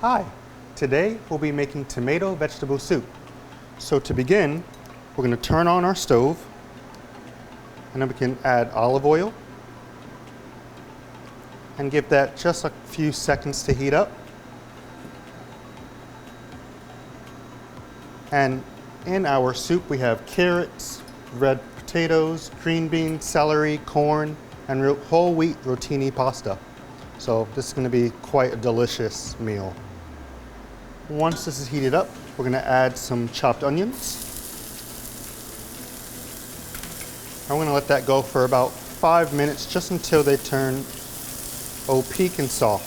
Hi, today we'll be making tomato vegetable soup. So to begin, we're going to turn on our stove and then we can add olive oil and give that just a few seconds to heat up. And in our soup we have carrots, red potatoes, green beans, celery, corn, and whole wheat rotini pasta. So this is going to be quite a delicious meal. Once this is heated up, we're going to add some chopped onions. I'm going to let that go for about 5 minutes, just until they turn opaque and soft.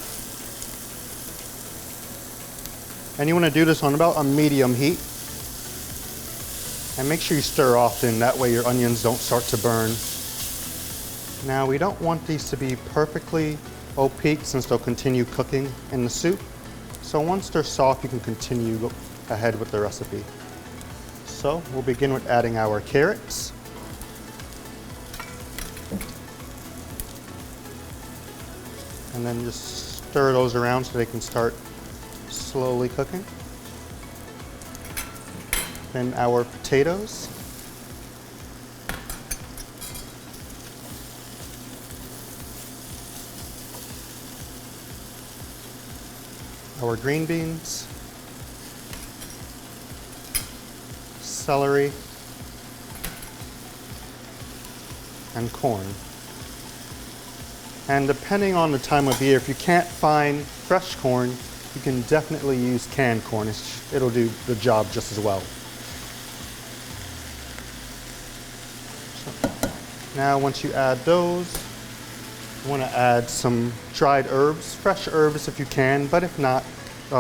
And you want to do this on about a medium heat. And make sure you stir often, that way your onions don't start to burn. Now we don't want these to be perfectly opaque since they'll continue cooking in the soup. So once they're soft, you can continue ahead with the recipe. So we'll begin with adding our carrots. And then just stir those around so they can start slowly cooking. Then our potatoes. Our green beans, celery, and corn. And depending on the time of year, if you can't find fresh corn, you can definitely use canned corn. It'll do the job just as well. So now once you add those, you want to add some dried herbs, fresh herbs if you can, but if not,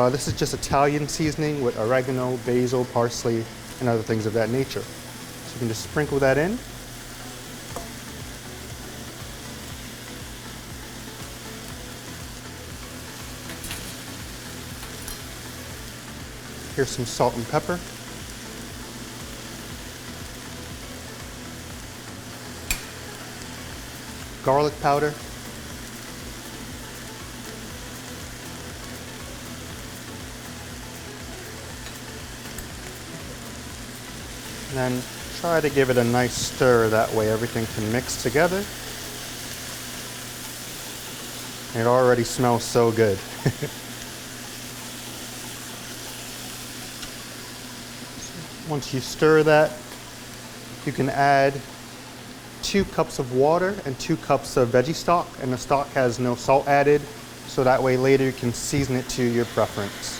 this is just Italian seasoning with oregano, basil, parsley, and other things of that nature. So you can just sprinkle that in. Here's some salt and pepper. Garlic powder. And then try to give it a nice stir, that way everything can mix together. It already smells so good. Once you stir that, you can add 2 cups of water and 2 cups of veggie stock, and the stock has no salt added, so that way later you can season it to your preference.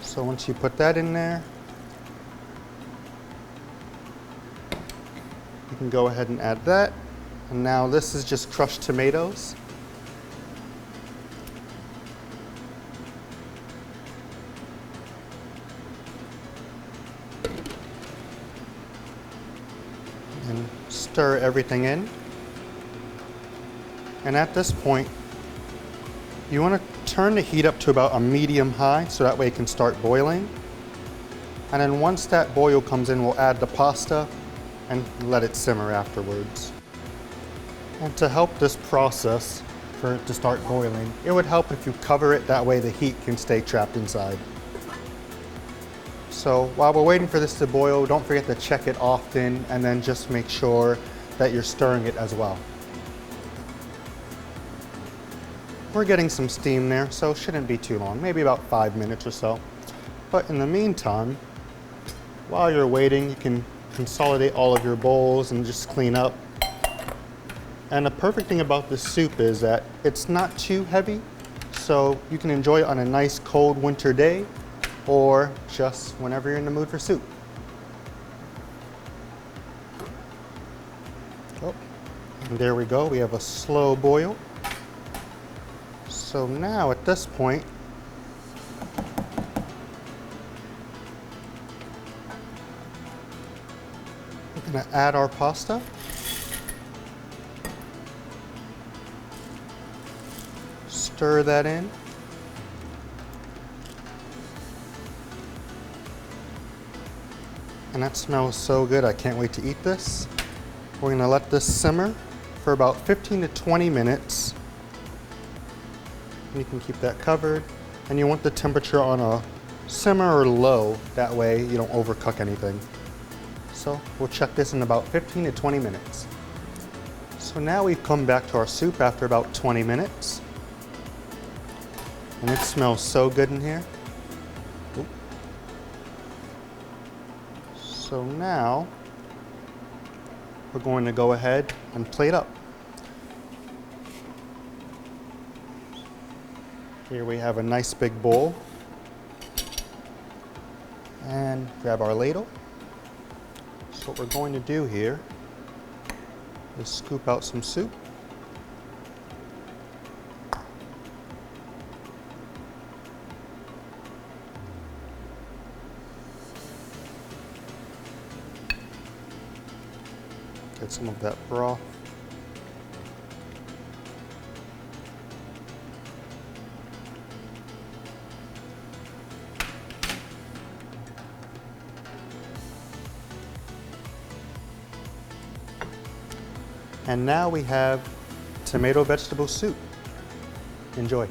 So once you put that in there, you can go ahead and add that. And now this is just crushed tomatoes. And stir everything in. And at this point, you want to turn the heat up to about a medium high so that way it can start boiling. And then once that boil comes in, we'll add the pasta and let it simmer afterwards. And to help this process, for it to start boiling, it would help if you cover it, that way the heat can stay trapped inside. So while we're waiting for this to boil, don't forget to check it often and then just make sure that you're stirring it as well. We're getting some steam there, so it shouldn't be too long, maybe about 5 minutes or so. But in the meantime, while you're waiting, you can consolidate all of your bowls and just clean up. And the perfect thing about this soup is that it's not too heavy, so you can enjoy it on a nice cold winter day or just whenever you're in the mood for soup. Oh, and there we go, we have a slow boil. So now at this point, we're going to add our pasta. Stir that in. And that smells so good, I can't wait to eat this. We're gonna let this simmer for about 15 to 20 minutes. You can keep that covered. And you want the temperature on a simmer or low, that way you don't overcook anything. So we'll check this in about 15 to 20 minutes. So now we've come back to our soup after about 20 minutes. And it smells so good in here. Oop. So now we're going to go ahead and plate up. Here we have a nice big bowl. And grab our ladle. So what we're going to do here is scoop out some soup. Get some of that broth. And now we have tomato vegetable soup. Enjoy.